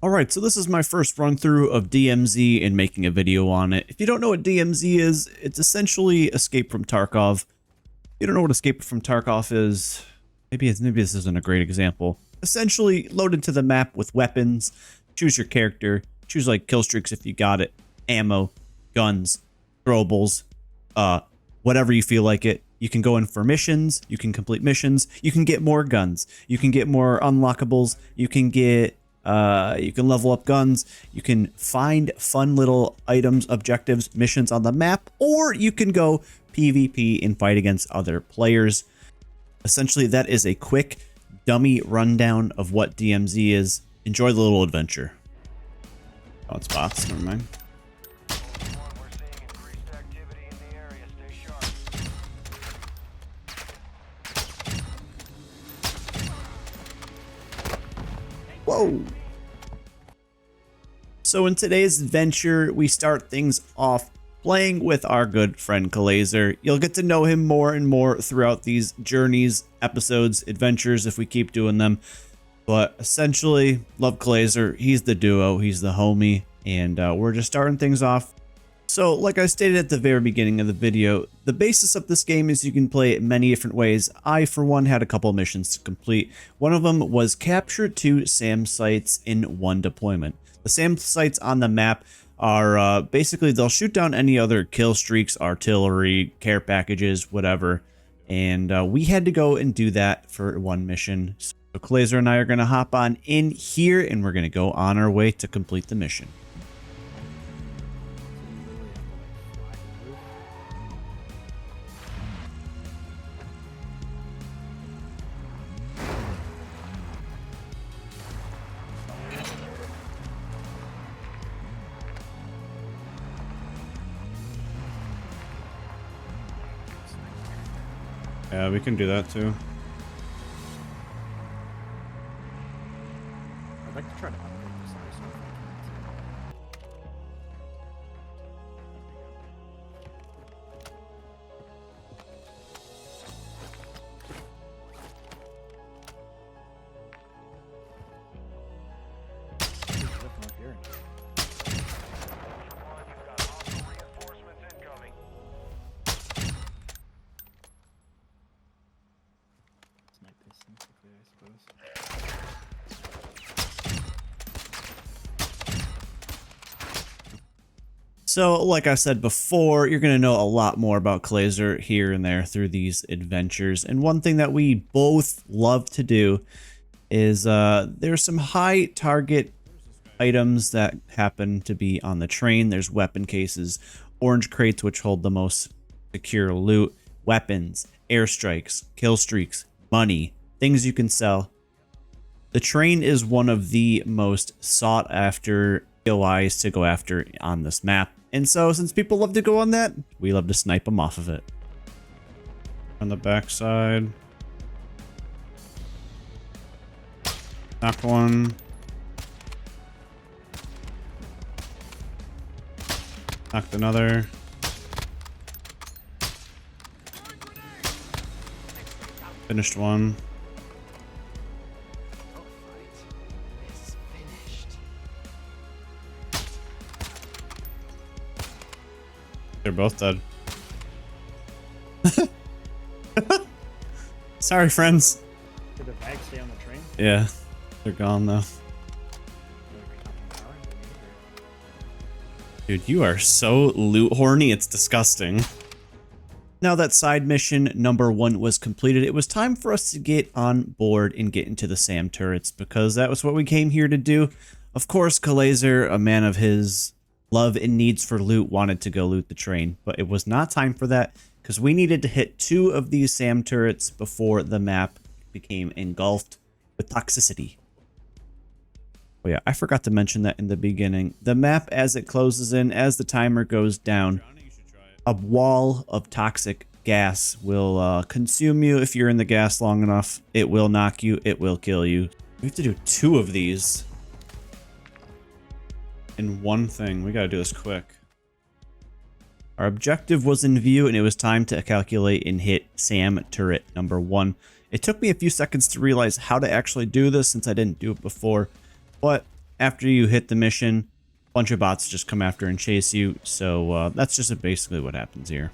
Alright, so this is my first run through of DMZ and making a video on it. If you don't know what DMZ is, it's essentially Escape from Tarkov. If you don't know what Escape from Tarkov is, maybe this isn't a great example. Essentially, load into the map with weapons, choose your character, choose like kill streaks if you got it, ammo, guns, throwables, whatever you feel like it. You can go in for missions, you can complete missions, you can get more guns, you can get more unlockables, you can level up guns, you can find fun little items, objectives, missions on the map, or you can go PvP and fight against other players. Essentially, that is a quick dummy rundown of what DMZ is. Enjoy the little adventure. Oh, it's bots, never mind. Whoa! So in today's adventure, we start things off playing with our good friend Kalazer. You'll get to know him more and more throughout these journeys, episodes, adventures if we keep doing them. But essentially, love Kalazer. He's the duo, he's the homie, and we're just starting things off. So like I stated at the very beginning of the video, the basis of this game is you can play it many different ways. I, for one, had a couple missions to complete. One of them was capture 2 SAM sites in one deployment. The SAM sites on the map are basically they'll shoot down any other kill streaks, artillery, care packages, whatever. And we had to go and do that for one mission. So Kalazer and I are going to hop on in here and we're going to go on our way to complete the mission. Yeah, we can do that too. I'd like to try to upgrade this ice. So, like I said before, you're going to know a lot more about Kalazer here and there through these adventures. And one thing that we both love to do is there's some high target items that happen to be on the train. There's weapon cases, orange crates, which hold the most secure loot, weapons, airstrikes, kill streaks, money, things you can sell. The train is one of the most sought after POIs to go after on this map. And so since people love to go on that, we love to snipe them off of it. On the backside. Knock one. Knocked another. Finished one. They're both dead. Sorry, friends. Did the bag stay on the train? Yeah, they're gone though. Dude, you are so loot horny, it's disgusting. Now that side mission number 1 was completed, it was time for us to get on board and get into the SAM turrets because that was what we came here to do. Of course, Kalazer, a man of his love and needs for loot, wanted to go loot the train, but it was not time for that because we needed to hit 2 of these SAM turrets before the map became engulfed with toxicity. Oh yeah, I forgot to mention that in the beginning. The map, as it closes in, as the timer goes down, a wall of toxic gas will consume you. If you're in the gas long enough, it will knock you, it will kill you. We have to do 2 of these in one thing. We gotta do this quick. Our objective was in view and it was time to calculate and hit SAM turret number 1. It took me a few seconds to realize how to actually do this since I didn't do it before, but after you hit the mission, a bunch of bots just come after and chase you. So that's just basically what happens here.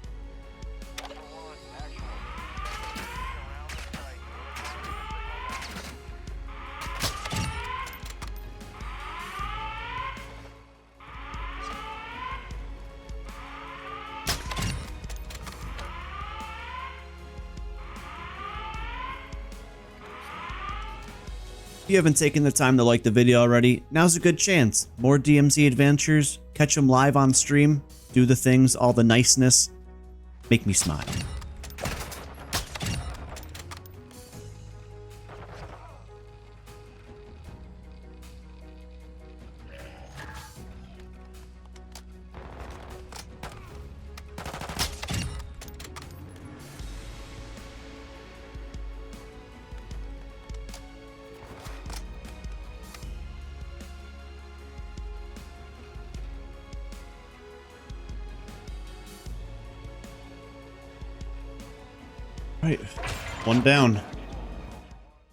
If you haven't taken the time to like the video already, now's a good chance. More DMZ adventures, catch them live on stream, do the things, all the niceness, make me smile. Right, one down.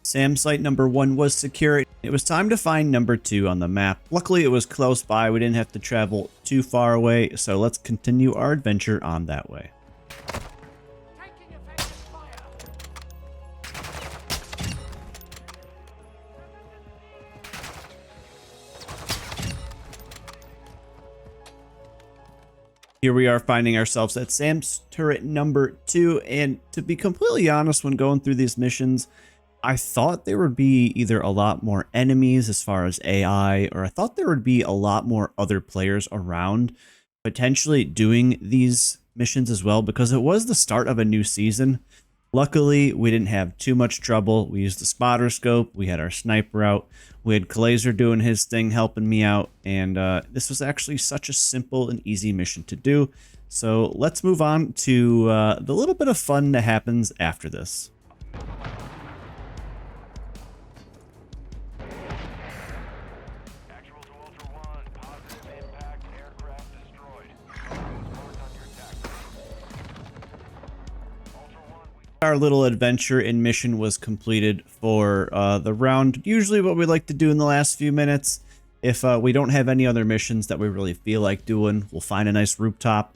Sam site number 1 was secure. It was time to find number 2 on the map. Luckily, it was close by. We didn't have to travel too far away, so let's continue our adventure on that way. Here we are finding ourselves at Sam's turret number 2, and to be completely honest, when going through these missions, I thought there would be either a lot more enemies as far as AI, or I thought there would be a lot more other players around potentially doing these missions as well, because it was the start of a new season. Luckily, we didn't have too much trouble. We used the spotter scope, we had our sniper out, we had Kalazer doing his thing, helping me out, and this was actually such a simple and easy mission to do. So let's move on to the little bit of fun that happens after this. Our little adventure and mission was completed for the round. Usually what we like to do in the last few minutes, if we don't have any other missions that we really feel like doing, we'll find a nice rooftop.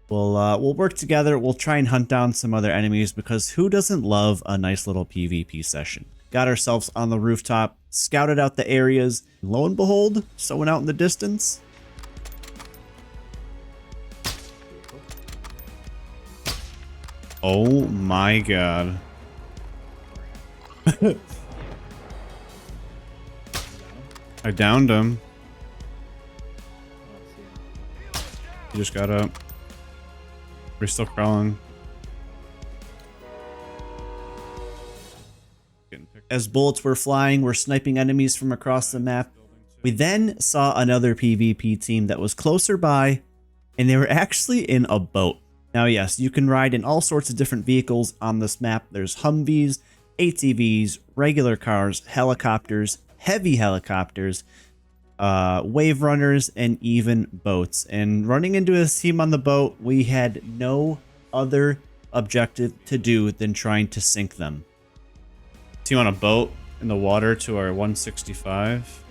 We'll work together. We'll try and hunt down some other enemies, because who doesn't love a nice little PvP session? Got ourselves on the rooftop, scouted out the areas. Lo and behold, someone out in the distance. Oh my god. I downed him. He just got up. We're still crawling. As bullets were flying, we're sniping enemies from across the map. We then saw another PvP team that was closer by, and they were actually in a boat. Now, yes, you can ride in all sorts of different vehicles on this map. There's Humvees, ATVs, regular cars, helicopters, heavy helicopters, wave runners, and even boats. And running into a team on the boat, we had no other objective to do than trying to sink them. Team on a boat in the water to our 165.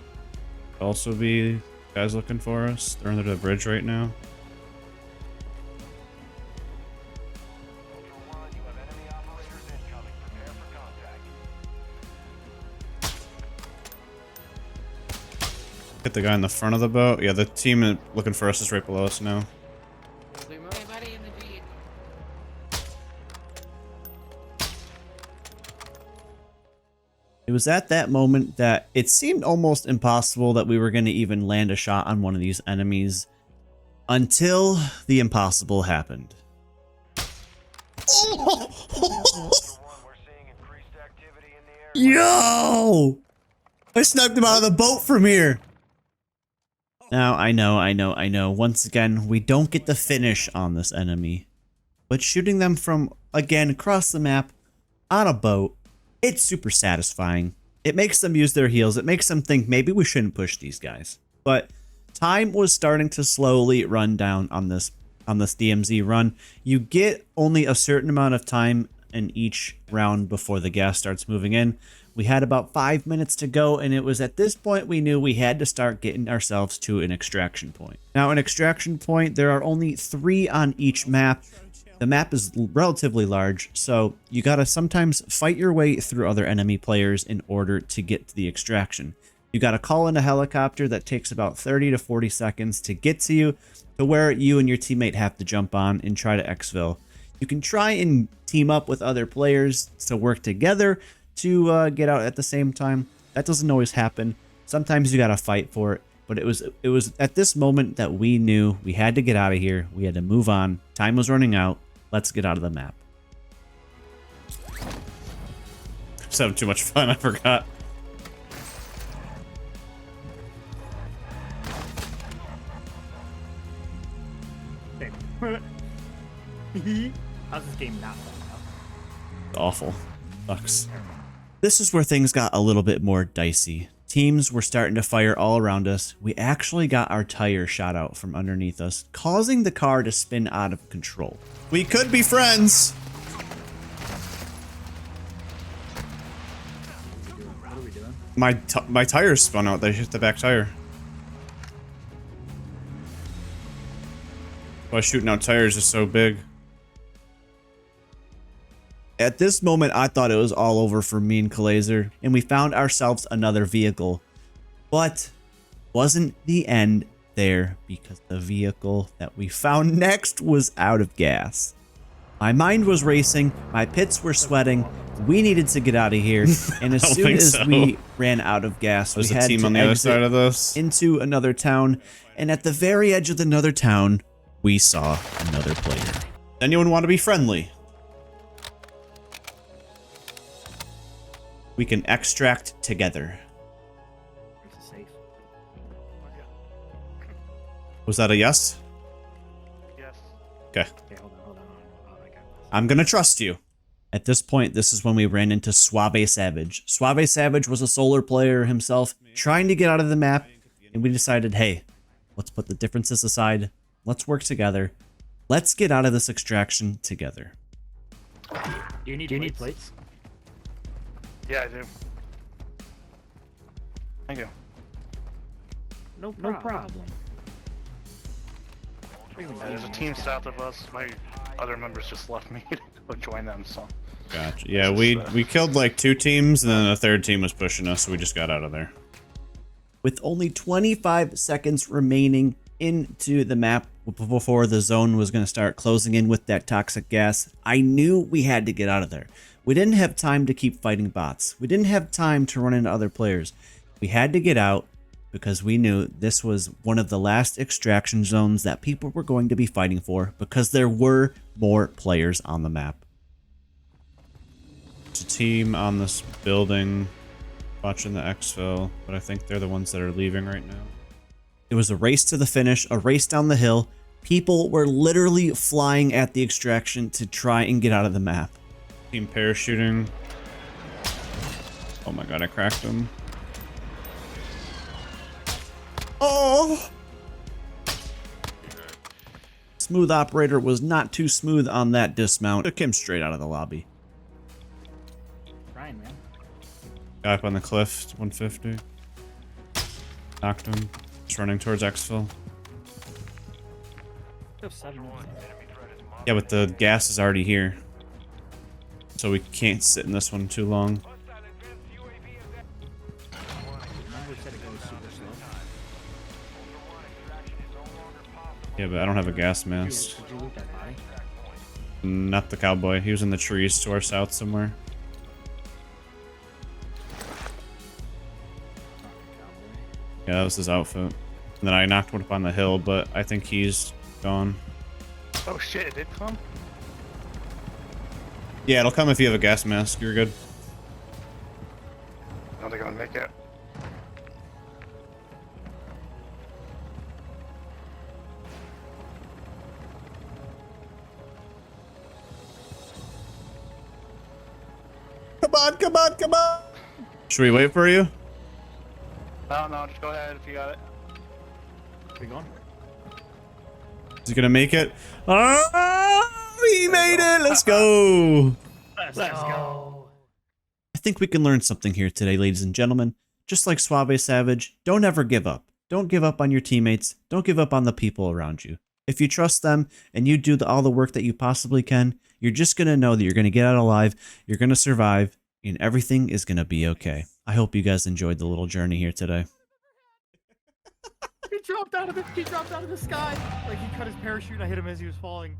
Also be guys looking for us. They're under the bridge right now. Hit the guy in the front of the boat. Yeah, the team looking for us is right below us now. It was at that moment that it seemed almost impossible that we were going to even land a shot on one of these enemies, until the impossible happened. Yo! I sniped him out of the boat from here. Now, I know. Once again, we don't get the finish on this enemy. But shooting them from, again, across the map, on a boat, it's super satisfying. It makes them use their heals. It makes them think maybe we shouldn't push these guys. But time was starting to slowly run down on this DMZ run. You get only a certain amount of time in each round before the gas starts moving in. We had about 5 minutes to go, and it was at this point we knew we had to start getting ourselves to an extraction point. Now, an extraction point, there are only 3 on each map. The map is relatively large, so you gotta sometimes fight your way through other enemy players in order to get to the extraction. You gotta call in a helicopter that takes about 30 to 40 seconds to get to you, to where you and your teammate have to jump on and try to exfil. You can try and team up with other players to work together to get out at the same time. That doesn't always happen. Sometimes you gotta fight for it. But it was at this moment that we knew we had to get out of here. We had to move on. Time was running out. Let's get out of the map. I was having too much fun. I forgot. How's this game not fun now? Awful. Sucks. This is where things got a little bit more dicey. Teams were starting to fire all around us. We actually got our tire shot out from underneath us, causing the car to spin out of control. We could be friends. What are we doing? My tires spun out. They hit the back tire. Why shooting out tires is so big. At this moment, I thought it was all over for me and Kalazer, and we found ourselves another vehicle. But wasn't the end there, because the vehicle that we found next was out of gas. My mind was racing, my pits were sweating, we needed to get out of here, and as soon as we ran out of gas, we had to exit into another town, and at the very edge of another town, we saw another player. Anyone want to be friendly? We can extract together. This is safe. Was that a yes? Yes. Okay. Okay, hold on. Oh, I got this. I'm gonna trust you. At this point, this is when we ran into Suave Savage. Suave Savage was a solar player himself, trying to get out of the map, and we decided, hey, let's put the differences aside. Let's work together. Let's get out of this extraction together. Do you need plates? Yeah, I do. Thank you. No problem. There's a team south of us. My other members just left me to go join them, so. Gotcha. Yeah, we killed like 2 teams, and then a 3rd team was pushing us, so we just got out of there. With only 25 seconds remaining into the map before the zone was going to start closing in with that toxic gas, I knew we had to get out of there. We didn't have time to keep fighting bots. We didn't have time to run into other players. We had to get out because we knew this was one of the last extraction zones that people were going to be fighting for, because there were more players on the map. There's a team on this building watching the exfil, but I think they're the ones that are leaving right now. It was a race to the finish, a race down the hill. People were literally flying at the extraction to try and get out of the map. Team parachuting. Oh my god, I cracked him. Oh! Smooth operator was not too smooth on that dismount. Took him straight out of the lobby. Ryan, man. Guy up on the cliff, 150. Knocked him. Just running towards exfil. We have 7 minutes. Yeah, but the gas is already here. So we can't sit in this one too long. Remember we said it goes super slow? Yeah, but I don't have a gas mask. Did you loot that body? Not the cowboy. He was in the trees to our south somewhere. Yeah, that was his outfit. And then I knocked one up on the hill, but I think he's gone. Oh shit, it did come? Yeah, it'll come if you have a gas mask. You're good. I don't think I'm gonna make it. Come on, come on, come on! Should we wait for you? No, just go ahead if you got it. We going? Is he gonna make it? Oh, he made it! Let's go! Let's go. I think we can learn something here today, ladies and gentlemen. Just like Suave Savage, don't ever give up. Don't give up on your teammates. Don't give up on the people around you. If you trust them and you do all the work that you possibly can, you're just going to know that you're going to get out alive, you're going to survive, and everything is going to be okay. I hope you guys enjoyed the little journey here today. He dropped out of the sky. Like he cut his parachute and I hit him as he was falling.